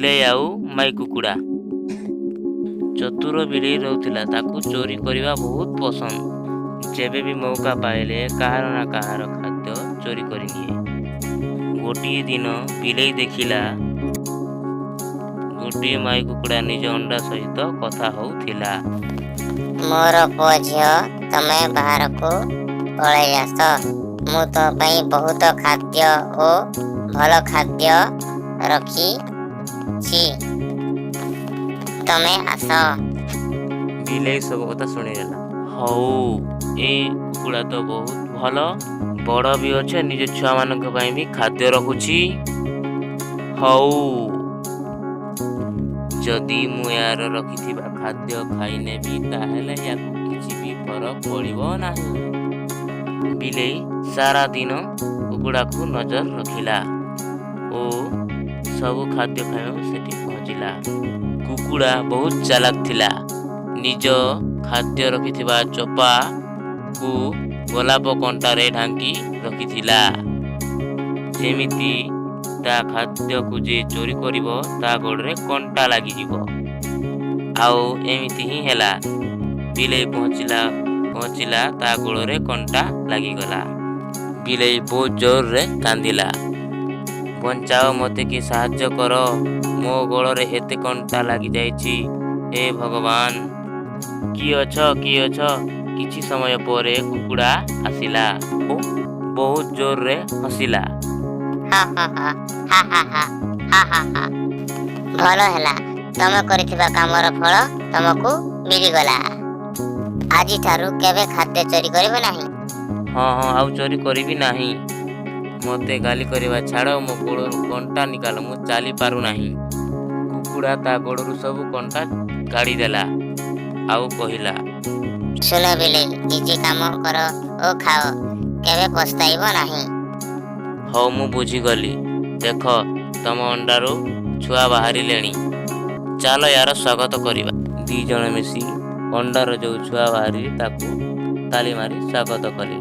ବିଲେଇ ଆଉ ମାଇ କୁକୁଡ଼ା। ଚତୁର ବିଲେଇ ରହୁଥିଲା, ତାକୁ ଚୋରି କରିବା ବହୁତ ପସନ୍ଦ। ଯେବେ ବି ମୌକା ପାଇଲେ କାହାର ନା କାହାର ଖାଦ୍ୟ ଚୋରି କରିନିଏ। ଗୋଟିଏ ଦିନ ବିଲେଇ ଦେଖିଲା ଗୋଟିଏ ମାଇ କୁକୁଡ଼ା ନିଜ ଅଣ୍ଡା ସହିତ କଥା ହଉଥିଲା। ମୋର ପୁଅ ଝିଅ, ତମେ ବାହାରକୁ ପଳେଇ ଆସ। ମୁଁ ତୋ ପାଇଁ ବହୁତ ଖାଦ୍ୟ ଓ ଭଲ ଖାଦ୍ୟ ରଖିଛି, ତମେ ଆସ। ବିଲେଇ ସବୁ କଥା ଶୁଣିଦେଲା। ହଉ, ଏଇ କୁକୁଡ଼ା ତ ବହୁତ ଭଲ, ବଡ଼ ବି ଅଛେ, ନିଜ ଛୁଆମାନଙ୍କ ପାଇଁ ବି ଖାଦ୍ୟ ରଖୁଛି। ହଉ, ଯଦି ମୁଁ ୟାର ରଖିଥିବା ଖାଦ୍ୟ ଖାଇନେବି ତାହେଲେ ୟାକୁ କିଛି ବି ଫରକ ପଡ଼ିବ ନାହିଁ। ବିଲେଇ ସାରା ଦିନ କୁକୁଡ଼ାକୁ ନଜର ରଖିଲା ଓ ସବୁ ଖାଦ୍ୟ ଖାଇବାକୁ ସେଠି ପହଞ୍ଚିଲା। କୁକୁଡ଼ା ବହୁତ ଚାଲାକ ଥିଲା। ନିଜ ଖାଦ୍ୟ ରଖିଥିବା ଚୋପାକୁ ଗୋଲାପ କଣ୍ଟାରେ ଢାଙ୍କି ରଖିଥିଲା। ଯେମିତି ତା ଖାଦ୍ୟକୁ ଯେ ଚୋରି କରିବ ତା ଗୋଡ଼ରେ କଣ୍ଟା ଲାଗିଯିବ। ଆଉ ଏମିତି ହିଁ ହେଲା। ବିଲେଇ ପହଞ୍ଚିଲା ତା ଗୋଡ଼ରେ କଣ୍ଟା ଲାଗିଗଲା। ବିଲେଇ ବହୁତ ଜୋରରେ କାନ୍ଦିଲା। ବଞ୍ଚାଅ, ମୋତେ କି ସାହାଯ୍ୟ କର, ମୋ ଗୋଡ଼ରେ ଏତେ କଣ୍ଟା ଲାଗିଯାଇଛି। ହେ ଭଗବାନ, କିଏ ଅଛ? କିଛି ସମୟ ପରେ କୁକୁଡ଼ା ଆସିଲା ଓ ବହୁତ ଜୋରରେ ହସିଲା। ଭଲ ହେଲା, ତମେ କରିଥିବା କାମର ଫଳ ତମକୁ ମିଳିଗଲା। ଆଜିଠାରୁ କେବେ ଖାଦ୍ୟ ଚୋରି କରିବ ନାହିଁ। ହଁ, ଆଉ ଚୋରି କରିବି ନାହିଁ। ମୋତେ ଗାଲି କରିବା ଛାଡ଼, ମୋ ଗୋଡ଼ରୁ କଣ୍ଟା ନିକାଲ, ମୁଁ ଚାଲି ପାରୁନାହିଁ। କୁକୁଡ଼ା ତା ଗୋଡ଼ରୁ ସବୁ କଣ୍ଟା କାଢ଼ିଦେଲା ଆଉ କହିଲା, ଶୁଣ ବିଲେଇ, ନିଜେ କାମ କର ଓ ଖାଅ, କେବେ ପସ୍ତାଇବ ନାହିଁ। ହଉ, ମୁଁ ବୁଝିଗଲି। ଦେଖ, ତମ ଅଣ୍ଡାରୁ ଛୁଆ ବାହାରିଲେଣି। ଚାଲ ୟାର ସ୍ୱାଗତ କରିବା। 2 ଜଣ ମିଶି ଅଣ୍ଡାର ଯେଉଁ ଛୁଆ ବାହାରି ତାକୁ ତାଳି ମାରି ସ୍ୱାଗତ କଲେ।